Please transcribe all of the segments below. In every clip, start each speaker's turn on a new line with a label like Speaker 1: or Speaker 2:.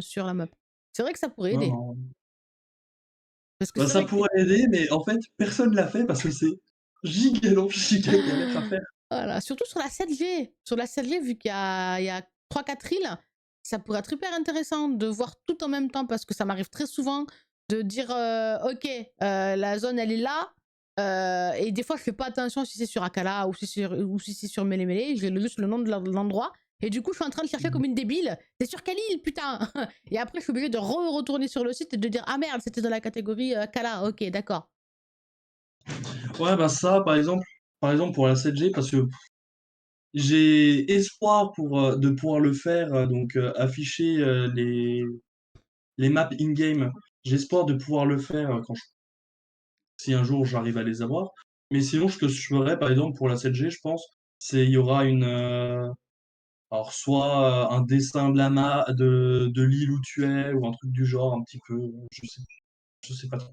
Speaker 1: sur la map. C'est vrai que ça pourrait
Speaker 2: Non,
Speaker 1: aider.
Speaker 2: non.
Speaker 1: Parce que
Speaker 2: Bah,
Speaker 1: c'est
Speaker 2: ça
Speaker 1: vrai que
Speaker 2: pourrait aider, mais en fait, personne l'a fait parce que c'est giga long, giga galère à faire.
Speaker 1: voilà, surtout sur la 7G. Sur la 7G, vu qu'il y a 3-4 îles, ça pourrait être hyper intéressant de voir tout en même temps parce que ça m'arrive très souvent de dire, OK, la zone elle est là, et des fois je fais pas attention si c'est sur Akala ou si c'est sur Mele Mele, j'ai juste le nom de l'endroit et du coup je suis en train de chercher
Speaker 2: Mmh.
Speaker 1: comme une débile. «C'est sur quelle île putain?» Et après je suis obligée de retourner sur le site et de dire: «Ah merde, c'était dans la catégorie, Akala, OK, d'accord».
Speaker 2: Ouais, bah, ça, par exemple pour la 7G, parce que j'ai espoir de pouvoir le faire, donc afficher, les maps in-game. J'ai espoir de pouvoir le faire, si un jour j'arrive à les avoir. Mais sinon, ce que je ferais, par exemple, pour la 7G, je pense, c'est il y aura alors soit un dessin de la de l'île où tu es, ou un truc du genre, un petit peu, je sais pas trop.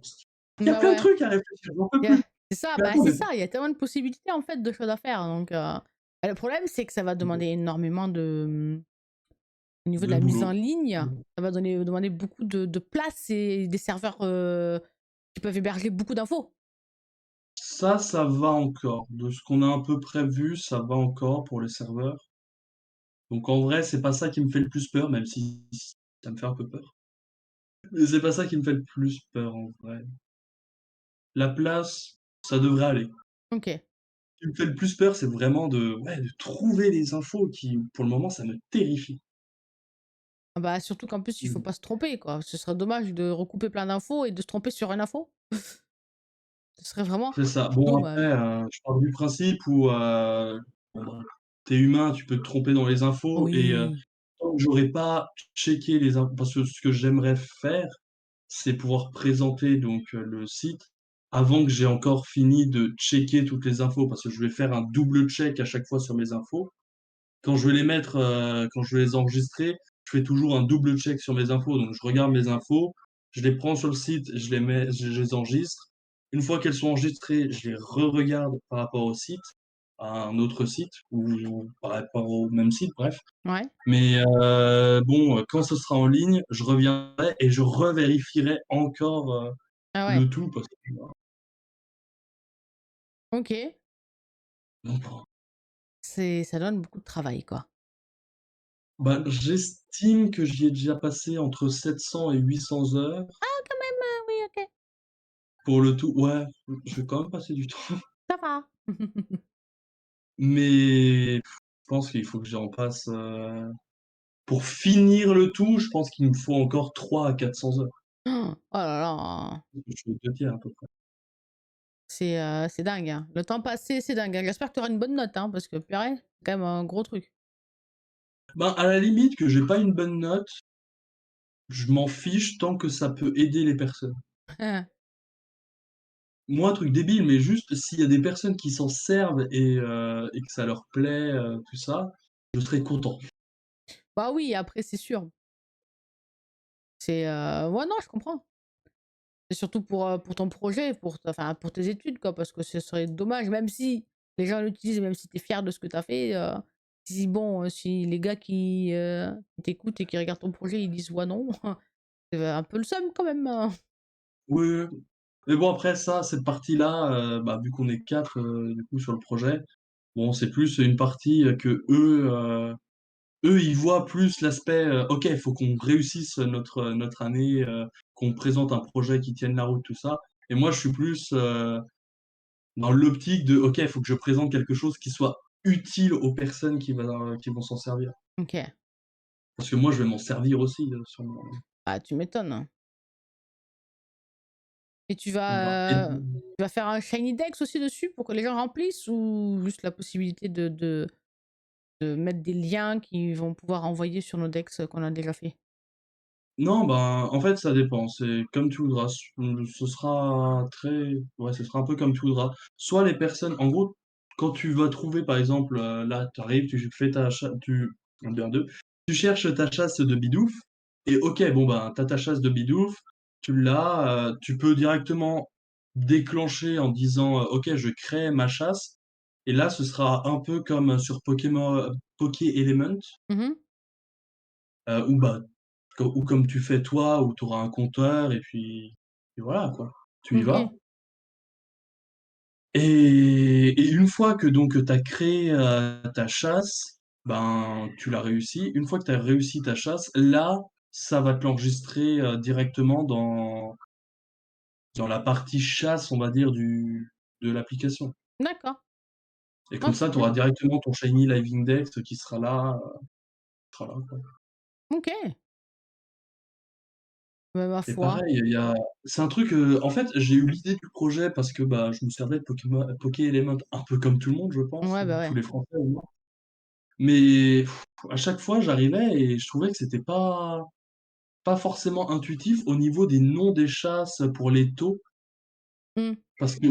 Speaker 2: Il y a
Speaker 1: Bah
Speaker 2: plein de
Speaker 1: ouais.
Speaker 2: trucs à réfléchir, j'en peux
Speaker 1: Yeah,
Speaker 2: plus.
Speaker 1: c'est ça,
Speaker 2: Mais
Speaker 1: bah,
Speaker 2: attends,
Speaker 1: c'est
Speaker 2: mais
Speaker 1: ça, il y a tellement de possibilités en fait de choses à faire donc le problème c'est que ça va demander énormément au niveau de
Speaker 2: de
Speaker 1: la mise en
Speaker 2: boulot.
Speaker 1: ligne, ça va demander beaucoup de place et des serveurs, qui peuvent héberger beaucoup d'infos.
Speaker 2: Ça va encore. De ce qu'on a un peu prévu, ça va encore pour les serveurs. Donc en vrai, c'est pas ça qui me fait le plus peur, même si ça me fait un peu peur. Mais c'est pas ça qui me fait le plus peur en vrai. La place, ça devrait aller.
Speaker 1: OK.
Speaker 2: Ce qui me fait le plus peur, c'est vraiment de trouver les infos qui, pour le moment, ça me terrifie.
Speaker 1: Ah bah, surtout qu'en plus il faut
Speaker 2: Mmh.
Speaker 1: pas se tromper quoi. Ce serait dommage de recouper plein d'infos et de se tromper sur une info. Ce serait vraiment
Speaker 2: C'est ça. Bon après,
Speaker 1: dommage.
Speaker 2: je pars du principe où, bon bah, tu humain, tu peux te tromper dans les infos et
Speaker 1: Oui.
Speaker 2: tant que j'aurai pas checké les infos, parce que ce que j'aimerais faire, c'est pouvoir présenter donc le site avant que j'ai encore fini de checker toutes les infos, parce que je vais faire un double check à chaque fois sur mes infos. Quand je vais les enregistrer, je fais toujours un double check sur mes infos. Donc je regarde mes infos, je les prends sur le site, je les enregistre. Une fois qu'elles sont enregistrées, je les re-regarde par rapport au site, à un autre site ou par rapport au même site, bref.
Speaker 1: Ouais.
Speaker 2: Mais bon, quand ce sera en ligne, je reviendrai et je revérifierai encore,
Speaker 1: Ah ouais.
Speaker 2: le tout parce que,
Speaker 1: OK.
Speaker 2: bon,
Speaker 1: Ça donne beaucoup de travail quoi.
Speaker 2: bah, j'estime que j'y ai déjà passé entre 700 et 800 heures
Speaker 1: Ah quand même, oui OK.
Speaker 2: pour le tout. Ouais, je vais quand même passer du temps.
Speaker 1: Ça va.
Speaker 2: Mais je pense qu'il faut que j'en passe, pour finir le tout, je pense qu'il me faut encore 300 à 400 heures.
Speaker 1: Oh là là.
Speaker 2: Je suis aux 2 tiers à peu près.
Speaker 1: C'est dingue, hein. Le temps passé, c'est dingue, hein. J'espère que tu auras une bonne note, hein, parce que purée, c'est quand même un gros truc.
Speaker 2: Ben, à la limite que j'ai pas une bonne note, je m'en fiche tant que ça peut aider les personnes. Moi, truc débile, mais juste s'il y a des personnes qui s'en servent et que ça leur plaît, tout ça, je serais content.
Speaker 1: Bah oui, après c'est sûr. Ouais, non, je comprends. C'est surtout pour ton projet, enfin, pour tes études, quoi, parce que ce serait dommage, même si les gens l'utilisent, même si tu es fier de ce que tu as fait, si bon, si les gars qui t'écoutent et qui regardent ton projet, ils disent: «Ouais, non», c'est un peu le seum quand même, hein.
Speaker 2: Oui, oui, oui. Mais bon après ça, cette partie-là, bah, vu qu'on est 4 du coup sur le projet, bon c'est plus une partie, eux, ils voient plus l'aspect, OK, il faut qu'on réussisse notre année, qu'on présente un projet qui tienne la route, tout ça. Et moi, je suis plus, dans l'optique de: «OK, il faut que je présente quelque chose qui soit utile aux personnes qui vont s'en servir».
Speaker 1: OK.
Speaker 2: Parce que moi, je vais m'en servir aussi, sur mon
Speaker 1: Ah, tu m'étonnes, hein. Et
Speaker 2: donc voilà. Et
Speaker 1: tu vas faire un shiny dex aussi dessus pour que les gens remplissent ou juste la possibilité de mettre des liens qui vont pouvoir envoyer sur nos decks qu'on a déjà fait?
Speaker 2: non, ben, en fait, ça dépend, c'est comme tu voudras. Ce sera très ouais, ce sera un peu comme tu voudras. Soit les personnes en gros, quand tu vas trouver, par exemple, là, tu arrives, tu fais ta cha tu 1, 2, 1, 2, tu cherches ta chasse de Bidouf et OK, bon, ben, tu as ta chasse de Bidouf, tu l'as, tu peux directement déclencher en disant, «OK, je crée ma chasse» et là, ce sera un peu comme sur Pokémon Poké Element,
Speaker 1: Mmh.
Speaker 2: où, bah, ou comme tu fais toi, où tu auras un compteur et voilà quoi, tu y vas.
Speaker 1: OK.
Speaker 2: Et une fois que donc tu as créé, ta chasse, ben, tu l'as réussi. Une fois que tu as réussi ta chasse, là, ça va te l'enregistrer, directement dans la partie chasse, on va dire, du de l'application.
Speaker 1: D'accord.
Speaker 2: Et
Speaker 1: Ah,
Speaker 2: comme ça,
Speaker 1: c'est
Speaker 2: tu
Speaker 1: bien.
Speaker 2: auras directement ton Shiny Live Index qui sera là, quoi.
Speaker 1: OK. Bah, ma
Speaker 2: Et
Speaker 1: foi.
Speaker 2: pareil, il y a c'est un truc, en fait, j'ai eu l'idée du projet parce que, bah, je me servais de Pokémon un peu comme tout le monde, je pense,
Speaker 1: Ouais, bah,
Speaker 2: tous
Speaker 1: ouais.
Speaker 2: les Français au moins. Mais à chaque fois, j'arrivais et je trouvais que c'était pas forcément intuitif au niveau des noms des chasses pour les taux,
Speaker 1: Mmh.
Speaker 2: parce que,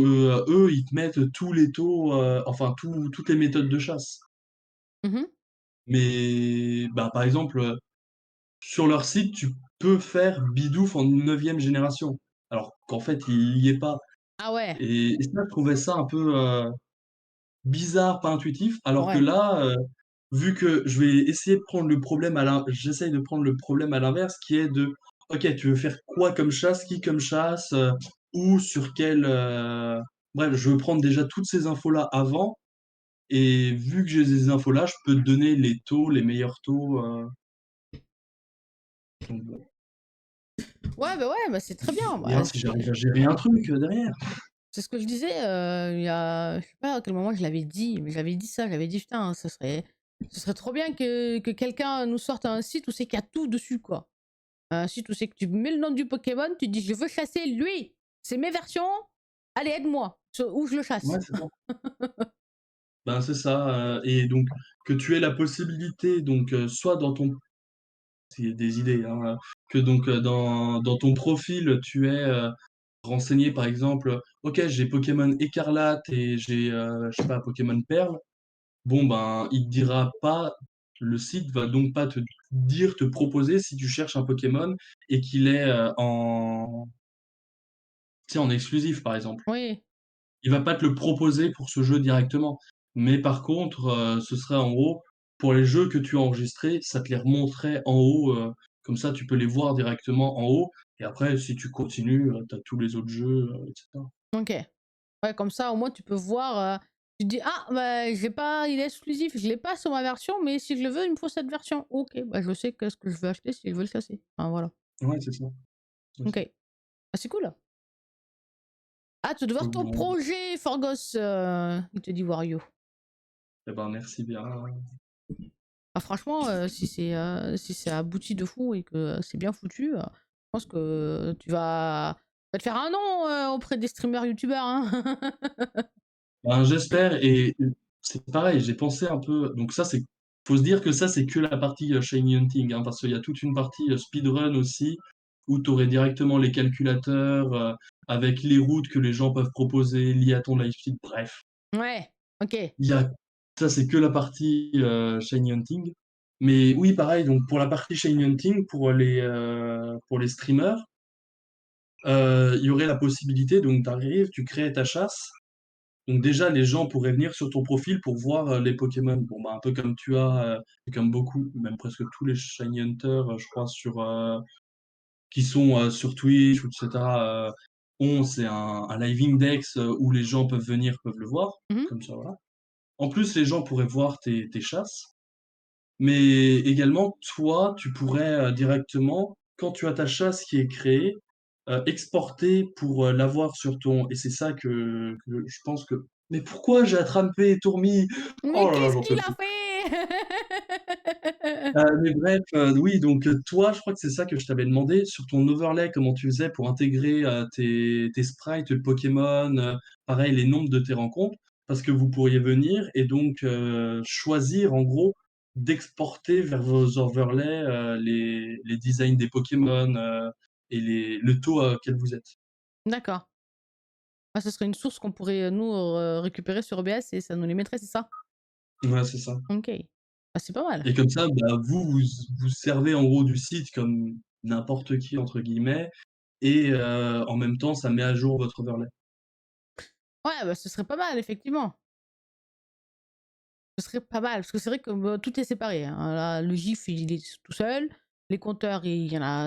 Speaker 2: eux, ils te mettent tous les taux, enfin toutes les méthodes de chasse.
Speaker 1: Mmh.
Speaker 2: Mais, bah, par exemple, sur leur site, tu peux faire Bidoof en 9e génération, alors qu'en fait, il y est pas.
Speaker 1: Ah ouais.
Speaker 2: Et ça, je trouvais ça un peu, bizarre, pas intuitif, alors que
Speaker 1: Ouais.
Speaker 2: là, vu que je vais essayer de prendre le problème à j'essaye de prendre le problème à l'inverse qui est de: «OK, tu veux faire quoi comme chasse? Qui comme chasse? Où? Sur quel?» Bref, je veux prendre déjà toutes ces infos-là avant et vu que j'ai ces infos-là, je peux te donner les taux, les meilleurs taux, donc bon,
Speaker 1: Ouais, bah, ouais, bah, c'est très bien.
Speaker 2: bien
Speaker 1: Bah,
Speaker 2: si j'arrive à gérer un truc, derrière.
Speaker 1: c'est ce que je disais, il y a je sais pas à quel moment je l'avais dit, mais j'avais dit ça, j'avais dit: «Putain, ce serait trop bien que quelqu'un nous sorte un site où c'est qu'il y a tout dessus, quoi». Un site où c'est que tu mets le nom du Pokémon, tu dis: «Je veux chasser lui, c'est mes versions, allez aide-moi, où je le
Speaker 2: Ouais,
Speaker 1: chasse».
Speaker 2: c'est ça. Ben, c'est ça, et donc que tu aies la possibilité donc, soit dans ton c'est des idées, hein, que donc, dans ton profil, tu es, renseigné par exemple, OK, j'ai Pokémon Écarlate et j'ai, je sais pas, Pokémon Perle. Bon, ben, il te dira pas le site va donc pas te dire, te proposer si tu cherches un Pokémon et qu'il est, tu sais, en exclusif, par exemple.
Speaker 1: Oui,
Speaker 2: Il va pas te le proposer pour ce jeu directement. Mais par contre, ce serait en haut, pour les jeux que tu as enregistrés, ça te les remonterait en haut, comme ça tu peux les voir directement en haut et après si tu continues, tu as tous les autres jeux, et cetera.
Speaker 1: OK. Ouais, comme ça, au moins, tu peux voir, tu te dis: «Ah, bah, j'ai pas il est exclusif, je l'ai pas sur ma version, mais si je le veux, il me faut cette version». OK, bah, je sais qu'est-ce que je veux acheter si je veux le chasser. Enfin, voilà.
Speaker 2: Ouais, c'est
Speaker 1: OK.
Speaker 2: ça.
Speaker 1: Ah, c'est cool. Hâte de voir
Speaker 2: Donc
Speaker 1: ton
Speaker 2: bon,
Speaker 1: projet, Forgos, il te dit Wario.
Speaker 2: et ben, merci bien.
Speaker 1: Ah, franchement, si c'est abouti de fou et que c'est bien foutu, je pense que tu vas te faire un nom, auprès des streamers youtubeurs, hein.
Speaker 2: Ben, j'espère et c'est pareil, j'ai pensé un peu donc ça c'est faut se dire que ça c'est que la partie, shiny hunting, hein, parce qu'il y a toute une partie, speedrun aussi, où tu aurais directement les calculateurs, avec les routes que les gens peuvent proposer liées à ton live feed, bref.
Speaker 1: Ouais, OK.
Speaker 2: Il y a ça c'est que la partie, shiny hunting. Mais oui pareil, donc pour la partie shiny hunting, pour les streamers, il y aurait la possibilité donc tu arrives, tu crées ta chasse. Donc déjà, les gens pourraient venir sur ton profil pour voir, les Pokémon. Bon, bah, un peu comme tu as, et comme beaucoup, même presque tous les shiny hunters, je crois qui sont, sur Twitch ou et cetera, c'est un live index, où les gens peuvent venir, peuvent le voir,
Speaker 1: Mmh.
Speaker 2: comme ça, voilà. En plus, les gens pourraient voir tes chasses, mais également, toi, tu pourrais, directement, quand tu as ta chasse qui est créée, exporter pour, l'avoir sur ton et c'est ça que je pense que mais pourquoi j'ai attrapé Tourmi?
Speaker 1: Mais
Speaker 2: Oh là là,
Speaker 1: qu'est-ce
Speaker 2: j'en peux
Speaker 1: qu'il a
Speaker 2: plus.
Speaker 1: fait?
Speaker 2: Mais bref, oui, donc toi, je crois que c'est ça que je t'avais demandé, sur ton overlay, comment tu faisais pour intégrer, tes sprites de Pokémon, pareil, les nombres de tes rencontres? Parce que vous pourriez venir et donc choisir en gros d'exporter vers vos overlays, les designs des Pokémon, et le taux auquel vous êtes.
Speaker 1: D'accord. Ah, ce serait une source qu'on pourrait, nous, récupérer sur OBS et ça nous les mettrait, c'est ça?
Speaker 2: Ouais, c'est ça.
Speaker 1: OK. Ah, c'est pas mal.
Speaker 2: Et comme ça, bah, vous servez en gros du site comme «n'importe qui» entre guillemets et en même temps, ça met à jour votre overlay.
Speaker 1: Ouais, bah, ce serait pas mal, effectivement. Ce serait pas mal, parce que c'est vrai que, bah, tout est séparé, hein. Là, le GIF, il est tout seul. Les compteurs, il y en a,